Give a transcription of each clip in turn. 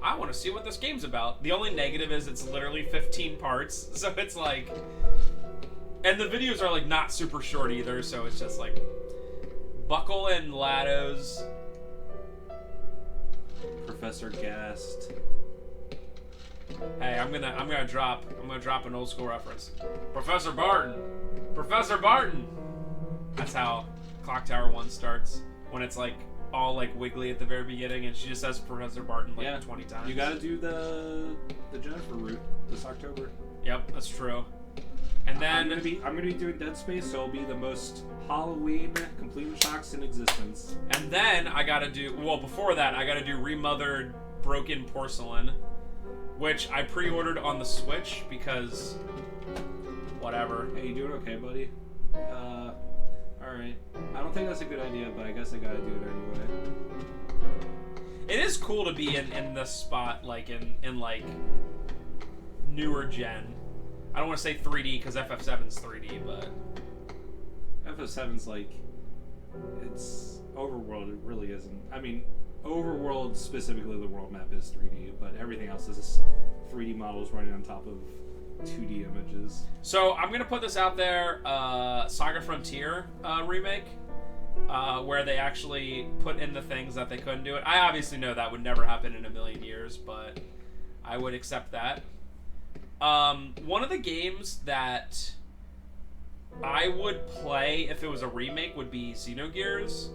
I want to see what this game's about. The only negative is it's literally 15 parts, so it's like, and the videos are like not super short either, so it's just like, Buckle and Lados. Professor Gast. Hey, I'm gonna drop an old school reference. Professor Barton. Professor Barton. That's how Clock Tower 1 starts, when it's like all like wiggly at the very beginning, and she just says Professor Barton like 20 times. You gotta do the Jennifer route this October. Yep, that's true. And then I'm gonna be doing Dead Space, so it'll be the most Halloween complete shocks in existence. And then I gotta do, well, before that I gotta do Remothered Broken Porcelain, which I pre-ordered on the Switch because whatever. Hey, you doing okay, buddy? Alright. I don't think that's a good idea, but I guess I gotta do it anyway. It is cool to be in this spot, like in like newer gen. I don't want to say 3D because FF7's 3D, but FF7's like, it's overworld. It really isn't. I mean, overworld specifically, the world map is 3D, but everything else is 3D models running on top of 2D images. So I'm gonna put this out there, Saga Frontier remake, where they actually put in the things that they couldn't do it. I obviously know that would never happen in a million years, but I would accept that. One of the games that I would play if it was a remake would be Xenogears.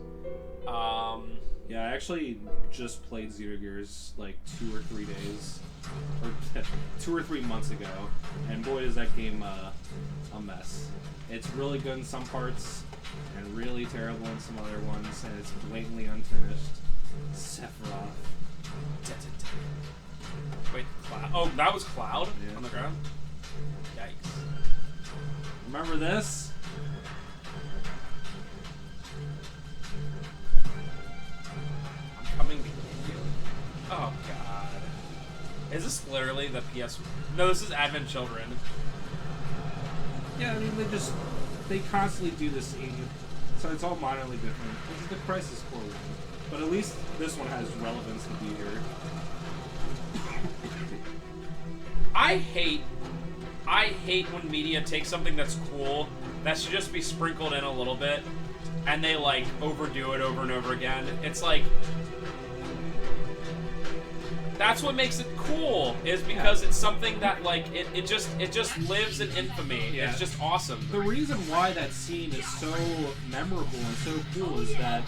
Yeah, I actually just played Xenogears like 2 or 3 days, or 2 or 3 months ago, and boy is that game a mess. It's really good in some parts, and really terrible in some other ones, and it's blatantly unfinished. Sephiroth. Wait, Cloud? Oh, that was Cloud Yeah. on the ground? Yikes. Remember this? I'm coming to get you. Oh, God. Is this literally the PS... No, this is Advent Children. Yeah, I mean, they constantly do this thing, so it's all minorly different. This is the Crisis Core one, but at least this one has relevance to be here. I hate when media takes something that's cool, that should just be sprinkled in a little bit, and they, like, overdo it over and over again. It's like... That's what makes it cool, is because it's something that, like, it just lives in infamy. Yeah. It's just awesome. The reason why that scene is so memorable and so cool is that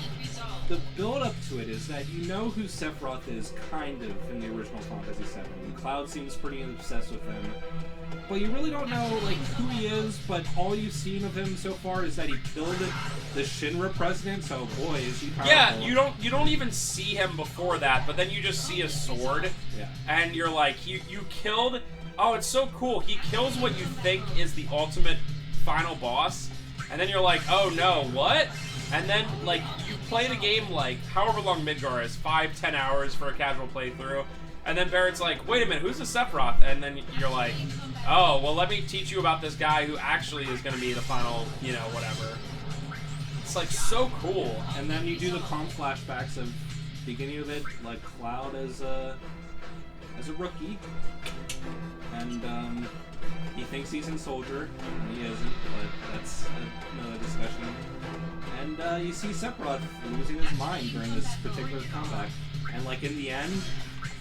the build-up to it is that you know who Sephiroth is, kind of, in the original Final Fantasy VII. Cloud seems pretty obsessed with him. But you really don't know, like, who he is, but all you've seen of him so far is that he killed the Shinra president, so boy, is he powerful. Yeah, you don't even see him before that, but then you just see a sword, yeah. and you're like, you killed... Oh, it's so cool. He kills what you think is the ultimate final boss, and then you're like, oh no, what? And then, like, you play the game, like, however long Midgar is, 5-10 hours for a casual playthrough, and then Barrett's like, wait a minute, who's the Sephiroth? And then you're like, oh, well, let me teach you about this guy who actually is going to be the final, you know, whatever. It's, like, so cool. And then you do the Kalm flashbacks of beginning of it, like Cloud as a rookie, and he thinks he's in Soldier, and he isn't, but that's another discussion. And you see Sephiroth losing his mind during this particular combat, and like in the end,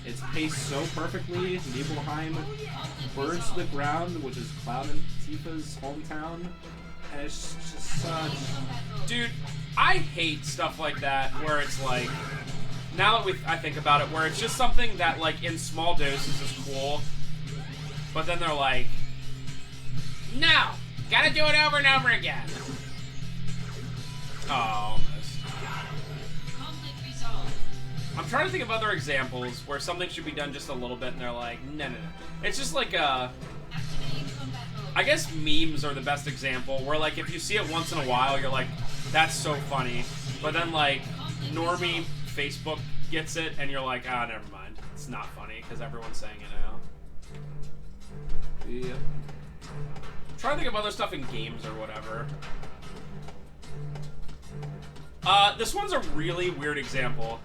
it's paced so perfectly. Nibelheim burns to the ground, which is Cloud and Tifa's hometown, and it's just such... Dude, I hate stuff like that, where it's like, now that I think about it, where it's just something that, like, in small doses is cool, but then they're like, no, gotta do it over and over again. Oh, almost. I'm trying to think of other examples where something should be done just a little bit, and they're like, no. It's just like I guess memes are the best example, where, like, if you see it once in a while, you're like, that's so funny. But then, like, normie Facebook gets it, and you're like, ah, never mind. It's not funny, because everyone's saying it now. Yep. I'm trying to think of other stuff in games or whatever. This one's a really weird example.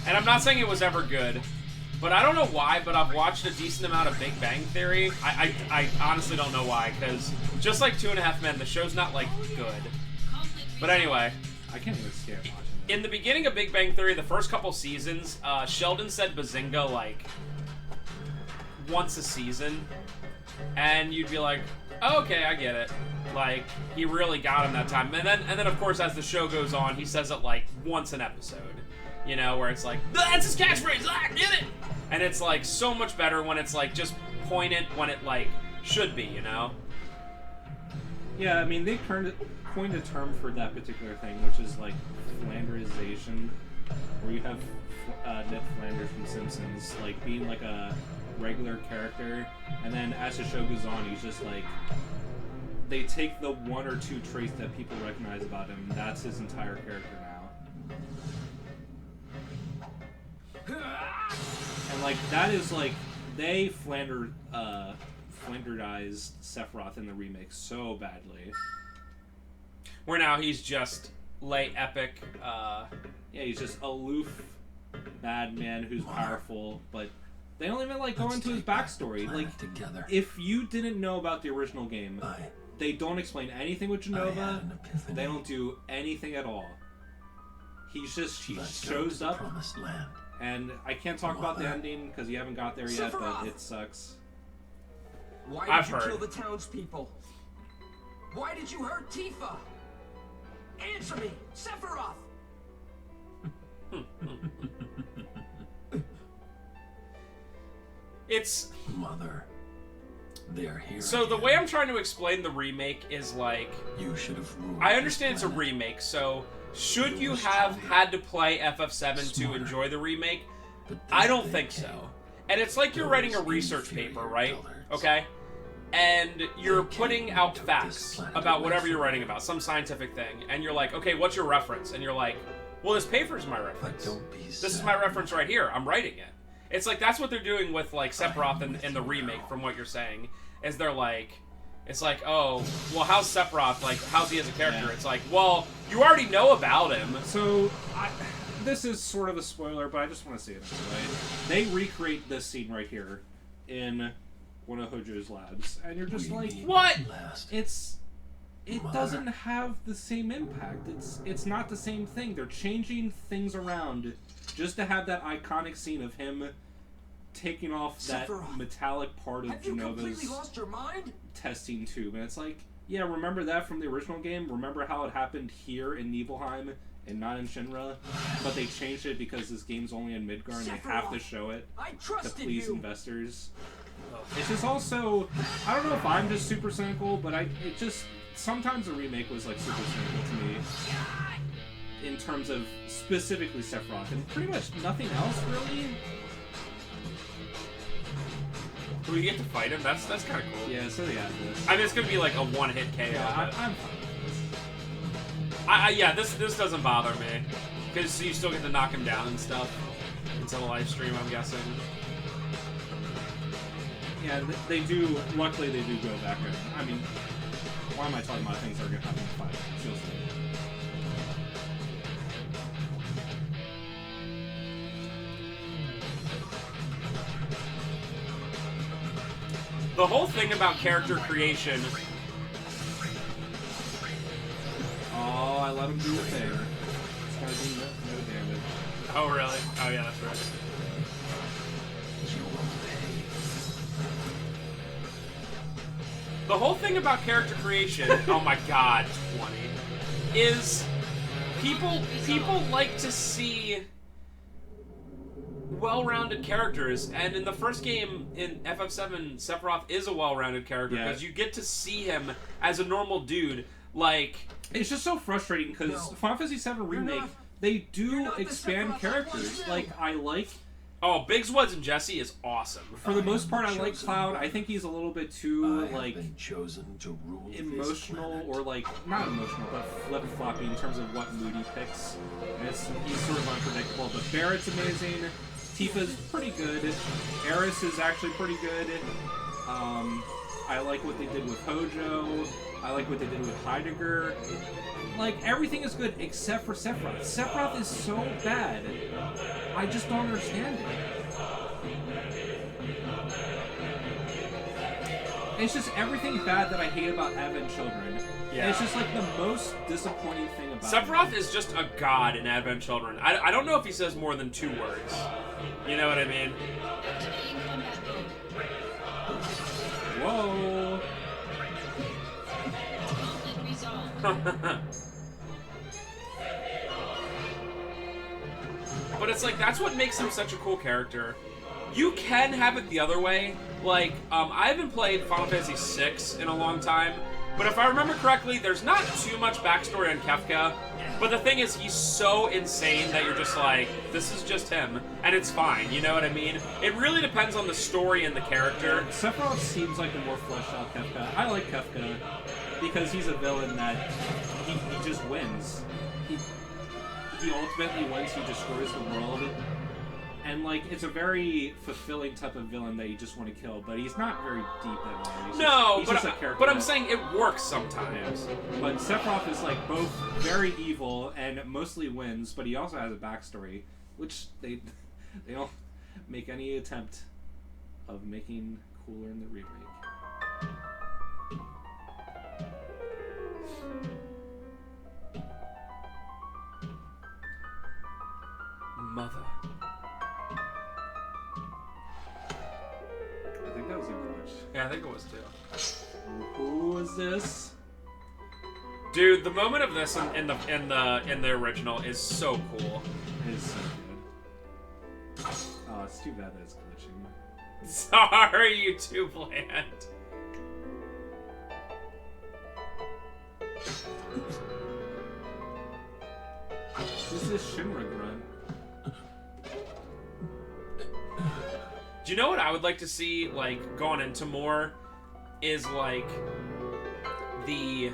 And I'm not saying it was ever good, But I don't know why, but I've watched a decent amount of Big Bang Theory. I honestly don't know why, because just like 2.5 Men, the show's not, like, good. But anyway. I can't even stand watching it. In the beginning of Big Bang Theory, the first couple seasons, Sheldon said Bazinga, like, once a season. And you'd be like, oh, okay, I get it. Like, he really got him that time. And then, of course, as the show goes on, he says it, like, once an episode. You know, where it's like, that's his catchphrase, get it! And it's, like, so much better when it's, like, just pointed when it, like, should be, you know? Yeah, I mean, they coined a term for that particular thing, which is, like, Flanderization, where you have Ned Flanders from Simpsons, like, being, like, a regular character, and then as the show goes on, he's just, like, they take the one or two traits that people recognize about him, and that's his entire character now. And, like, that is, like, they Flanderized Sephiroth in the remake so badly. Where now he's just lay epic, yeah, he's just aloof, bad man who's powerful, but they don't even, like, go into his backstory. Like, if you didn't know about the original game, they don't explain anything with Genova, they don't do anything at all. He shows up, and I can't talk about the ending because you haven't got there yet, but it sucks. Why did you kill the townspeople? Why did you hurt Tifa? Answer me, Sephiroth! It's... Mother, they're here. So the way I'm trying to explain the remake is like... You should have ruled. I understand it's a remake, so should you have had to play FF7 to enjoy the remake? I don't think so. And it's like you're writing a research paper, right? Okay? And you're putting out facts about whatever you're writing about, some scientific thing, and you're like, okay, what's your reference? And you're like, well, this paper's my reference. This is my reference right here. I'm writing it. It's like, that's what they're doing with, like, Sephiroth in the remake, from what you're saying, is they're like, it's like, oh, well, how's Sephiroth, like, how's he as a character? Yeah. It's like, well, you already know about him. So, this is sort of a spoiler, but I just want to say it anyway. They recreate this scene right here in one of Hojo's labs, and you're just like, what? It doesn't have the same impact. It's not the same thing. They're changing things around just to have that iconic scene of him taking off that metallic part of Genova's testing tube. And it's like, yeah, remember that from the original game? Remember how it happened here in Nibelheim and not in Shinra? But they changed it because this game's only in Midgar and they have to show it to please investors. It's just also, I don't know if I'm just super cynical, but sometimes the remake was, like, super cynical to me in terms of specifically Sephiroth, and pretty much nothing else, really. Do we get to fight him? That's kind of cool. Yeah, so yeah. I mean, it's gonna be like a one-hit KO. Yeah, I'm fine with this. Yeah, this doesn't bother me, because you still get to knock him down and stuff until the live stream, I'm guessing. Yeah, they do. Luckily, they do go back. I mean, why am I talking about things that are going to happen in the fight? Seriously. The whole thing about character creation. Oh, I let him do the thing. It's going to do no damage. Oh, really? Oh, yeah, that's right. The whole thing about character creation, oh my god, 20, is people like to see well-rounded characters, and in the first game in FF7, Sephiroth is a well-rounded character because you get to see him as a normal dude. Like, it's just so frustrating because Final Fantasy VII Remake, they do expand characters. Like, I like. Oh, Biggs, Woods, and Jesse is awesome. For the most part, I like Cloud. I think he's a little bit too, like, emotional, or, like, not emotional, but flip-floppy in terms of what mood he picks. And he's sort of unpredictable. But Barrett's amazing. Tifa's pretty good. Eris is actually pretty good. I like what they did with Hojo. I like what they did with Heidegger. Like, everything is good except for Sephiroth. Sephiroth is so bad. I just don't understand it. It's just everything bad that I hate about Advent Children. Yeah. And it's just like the most disappointing thing about Sephiroth it. is just a god in Advent Children. I don't know if he says more than 2 words. You know what I mean? Whoa. But it's like, that's what makes him such a cool character. You can have it the other way. Like, I haven't played Final Fantasy VI in a long time, but if I remember correctly, there's not too much backstory on Kefka. But the thing is, he's so insane that you're just like, this is just him, and it's fine, you know what I mean? It really depends on the story and the character. Sephiroth seems like a more fleshed out Kefka. I like Kefka because he's a villain that he just wins. He ultimately wins, he destroys the world. And, like, it's a very fulfilling type of villain that you just want to kill, but he's not very deep at all. He's just a character. But I'm saying it works sometimes. But Sephiroth is, like, both very evil and mostly wins, but he also has a backstory, which they don't make any attempt of making cooler in the remake. Mother. I think that was a glitch. Yeah, I think it was too. Who is this? Dude, the moment of this in the original is so cool. It is so good. Oh, it's too bad that it's glitching. Sorry, you too bland. This is Shinra grunt. Do you know what I would like to see, like, gone into more? Is, like, the... It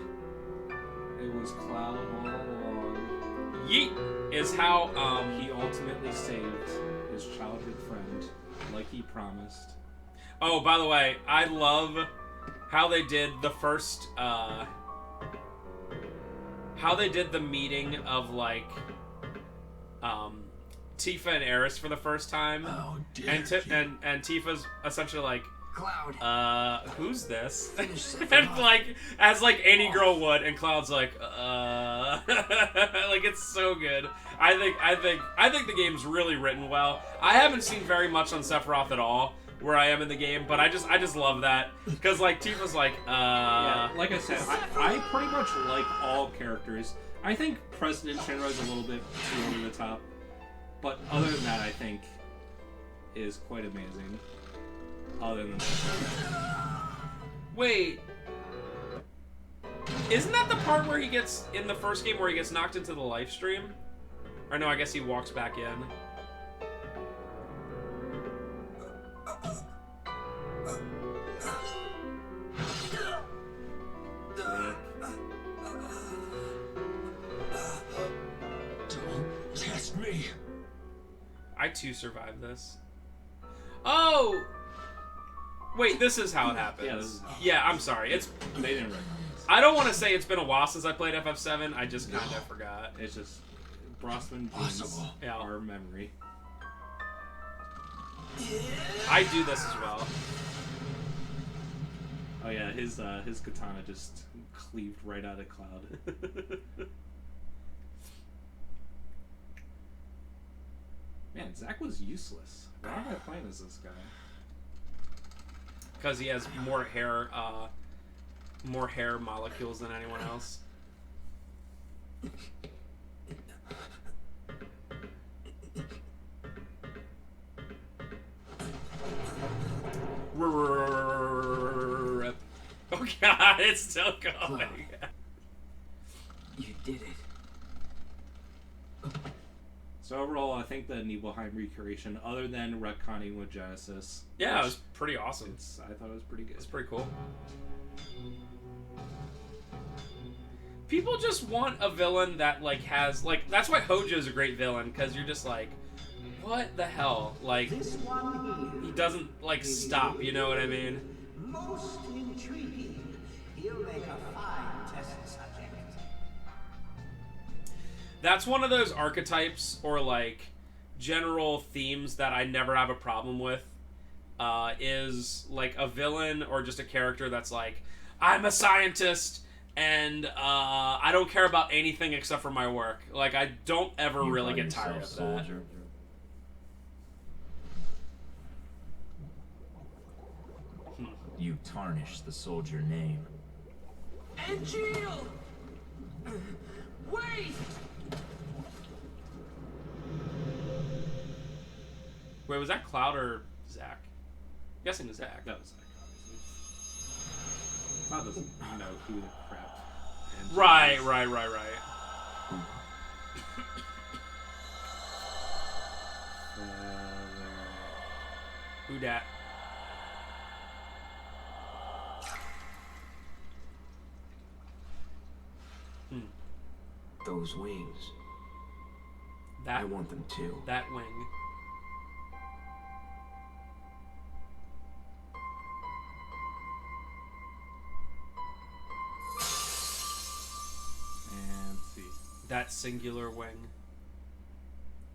was Cloud all along. Yeet! Is how, He ultimately saved his childhood friend, like he promised. Oh, by the way, I love how they did the first, how they did the meeting of, like, Tifa and Aerith for the first time. Oh, dear. And Tifa's essentially like, Cloud. Who's this? Finish it And off. like, as like any girl would, and Cloud's like, like it's so good. I think the game's really written well. I haven't seen very much on Sephiroth at all, where I am in the game, but I just love that because like Tifa's like, Yeah, like I said, I pretty much like all characters. I think President Shinra is a little bit too over the top, but other than that, I think is quite amazing. Other than that. Wait. Isn't that the part where he gets, in the first game, where he gets knocked into the live stream? Or no, I guess he walks back in. Don't test me. I too survived this. Oh! Wait, this is how it happens. Yeah, this is how- Yeah, I'm sorry. It's. They didn't recognize. I don't want to say it's been a while since I played FF7. I just kind of forgot. It's just Brosman genes Possible. Yeah. our memory. I do this as well. Oh yeah, his katana just cleaved right out of Cloud. Man, Zack was useless. Why am I playing as this guy? Because he has more hair molecules than anyone else. Oh god, it's still going. You did it. So overall, I think the Nibelheim recreation, other than retconning with Genesis, Yeah, it which was pretty awesome. I thought it was pretty good. It's pretty cool. People just want a villain that like has like, that's why Hojo's a great villain, because you're just like, what the hell? Like, This one he here, doesn't like stop, you know what I mean? most intriguing. He'll make a fine test subject. That's one of those archetypes or like general themes that I never have a problem with is like a villain or just a character that's like, I'm a scientist and I don't care about anything except for my work. Like, I don't ever You really call get tired of yourself that. soldier? You tarnish the soldier name. Angel! Wait! Wait, was that Cloud or Zack? I'm guessing Zack. That was Zack, obviously. Cloud doesn't know who the crap. Angel Right. is. Who dat? Those wings. That, I want them too. that wing. And let's see. That singular wing.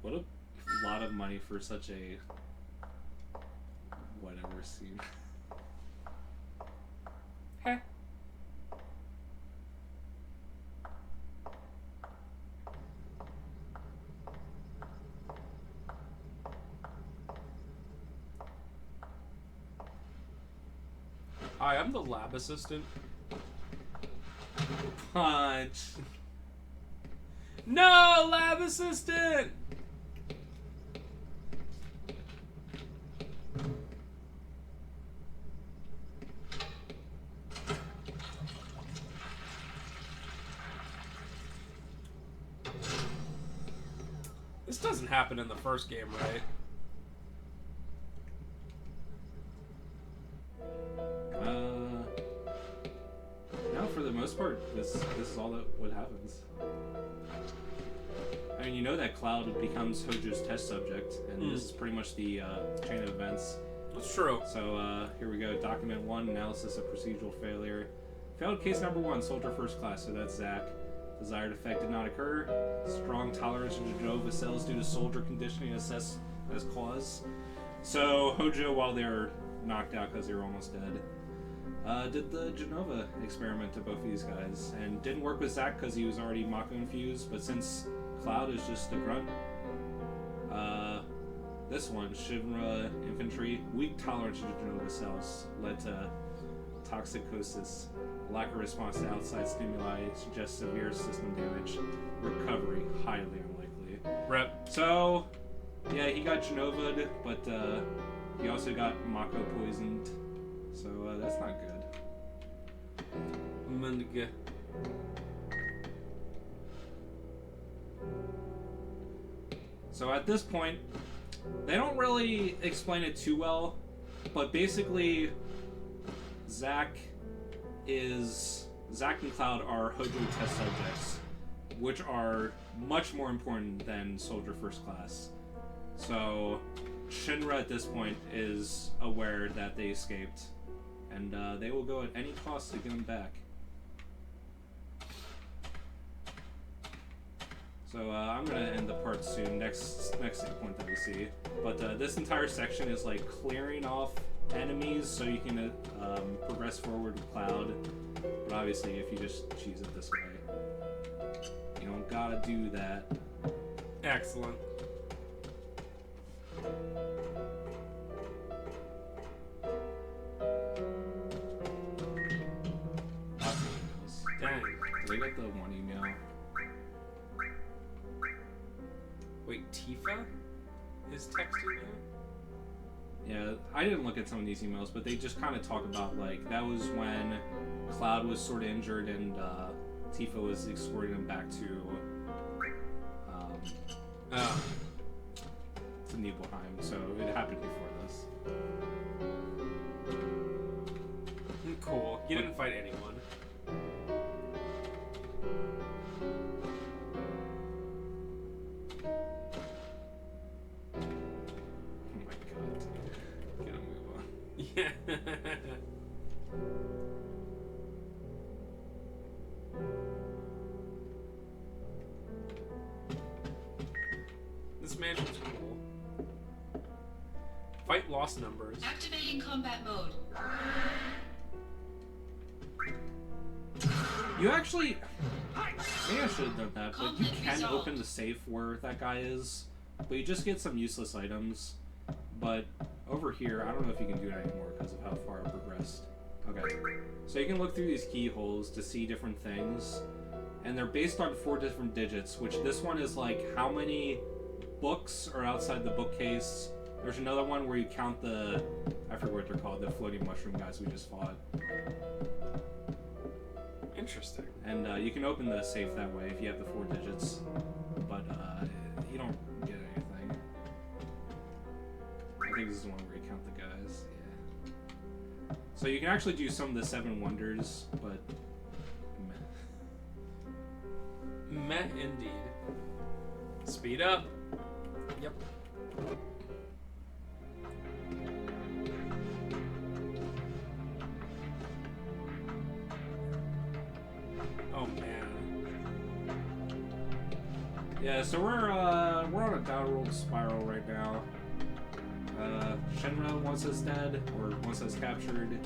What a lot of money for such a whatever scene. Heh. Hi, I'm the lab assistant. Punch. No, lab assistant! This doesn't happen in the first game, right? No, for the most part, this is all that what happens. I mean, you know that Cloud becomes Hojo's test subject, and this is pretty much the chain of events. That's true. So here we go. Document 1, analysis of procedural failure. Failed case number 1, soldier first class. So that's Zack. Desired effect did not occur. Strong tolerance to Genova cells due to soldier conditioning assessed as cause. So Hojo, while they're knocked out because they were almost dead, did the Genova experiment to both of these guys, and didn't work with Zack because he was already Mako infused. But since Cloud is just a grunt, this one, Shinra infantry, weak tolerance to Genova cells led to toxicosis. Lack of response to outside stimuli suggests severe system damage. Recovery, highly unlikely. Rep. So, yeah, he got Genova'd, but he also got Mako poisoned. So that's not good. Mundiga. So at this point, they don't really explain it too well, but basically, Zack and Cloud are Hojo test subjects, which are much more important than Soldier First Class. So Shinra at this point is aware that they escaped, and they will go at any cost to get them back. So I'm gonna end the part soon. Next point that we see, but this entire section is like clearing off enemies so you can progress forward with Cloud. But obviously, if you just choose it this way, you don't gotta do that. Excellent. Lots of emails. Dang. Did I get the one email? Wait, Tifa is texting you? Yeah, I didn't look at some of these emails, but they just kind of talk about, like, that was when Cloud was sort of injured and Tifa was escorting him back to Nibelheim, so it happened before this. Cool. You didn't fight anyone. Oh my god. Gotta move on. Yeah. This mansion's cool. Fight boss numbers. Activating combat mode. You actually... Maybe I should have done that, but you can open the safe where that guy is, but you just get some useless items. But over here, I don't know if you can do it anymore because of how far I progressed. Okay. So you can look through these keyholes to see different things, and they're based on 4 different digits, which this one is like how many books are outside the bookcase. There's another one where you count the... I forget what they're called, the floating mushroom guys we just fought. Interesting. And you can open the safe that way if you have the 4 digits, but you don't get anything. I think this is the one where you count the guys. Yeah. So you can actually do some of the 7 wonders, but meh. Meh indeed. Speed up. Yep. Oh man. Yeah, so we're on a downward spiral right now. Shinra wants us dead, or wants us captured.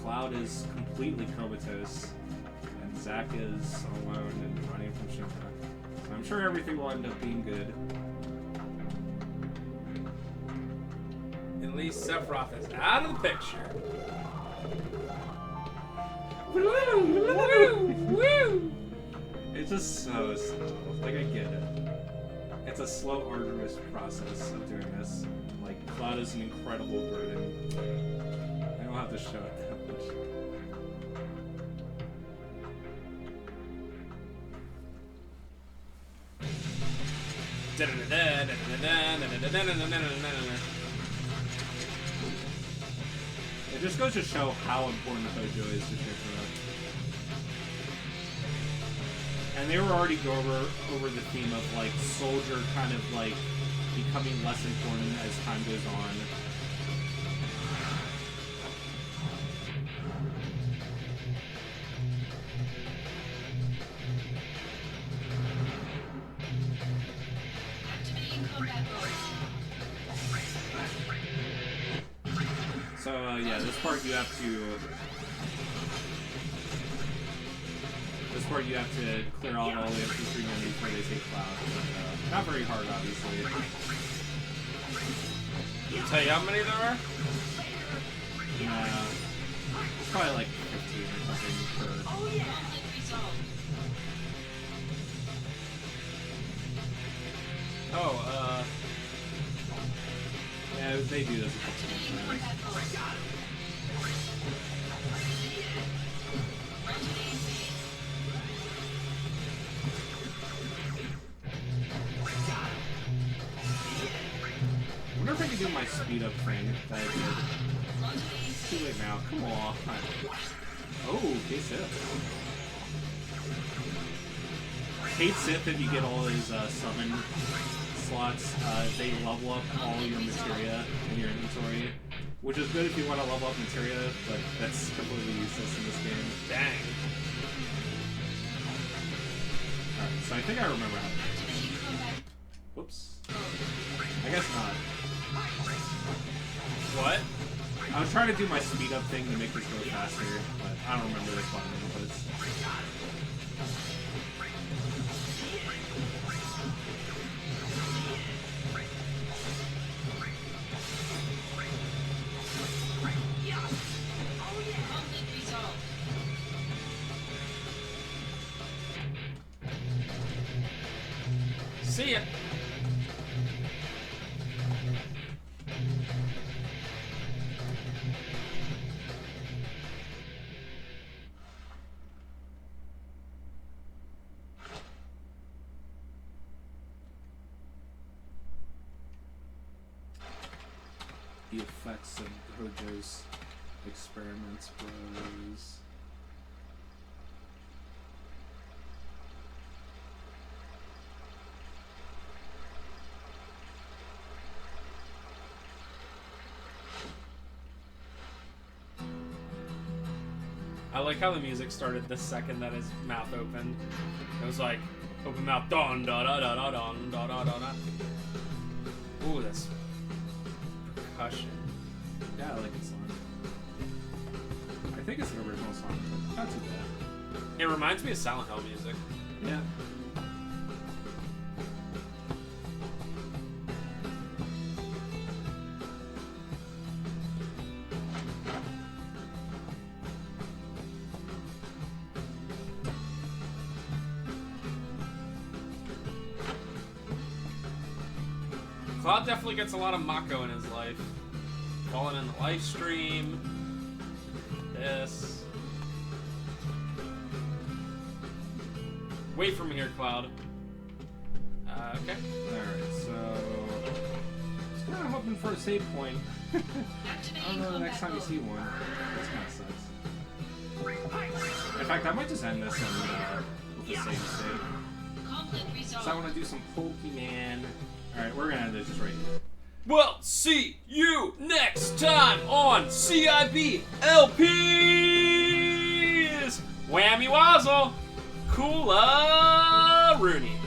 Cloud is completely comatose, and Zack is alone and running from Shinra. So I'm sure everything will end up being good. At least Sephiroth is out of the picture. It's just so slow. Like, I get it. It's a slow, arduous process of doing this. Like, Cloud is an incredible burden. I don't have to show it that much. It just goes to show how important Hojo is to Shinra. And they were already going over the theme of, like, Soldier kind of, like, becoming less important as time goes on. So, yeah, this part you have to clear out all the infantry men before they take Cloud. But, not very hard, obviously. Can I tell you how many there are? Probably like 15 or something per... Oh, yeah, they do this a couple of times. I wonder if I can do my speed up thing that I did. It's too late now. Come on. Oh, Kate Sith. Kate Sith, if you get all his summon slots, they level up all your materia in your inventory. Which is good if you want to level up materia, but that's completely useless in this game. dang. Alright, so I think I remember how to do this. Whoops. I guess not. What? I was trying to do my speed up thing to make this go faster, but I don't remember the button inputs. See ya. The effects of Hojo's experiments, bros. I like how the music started the second that his mouth opened. It was like, open mouth, don da da da da don da da da da. Ooh, that's percussion. Yeah, I like the song. I think it's an original song, but not too bad. It reminds me of Silent Hill music. Yeah. Cloud definitely gets a lot of Mako in his life. Falling in the live stream. This. Wait for me here, Cloud. Okay. Alright, so... Just kind of hoping for a save point. I don't know the next time you see one. This kind of sucks. In fact, I might just end this with a save state. So I want to do some Pokemon. Alright, we're gonna end this just right here. We'll see you next time on CIB LPs! Whammy Wazzle! Coola Rooney.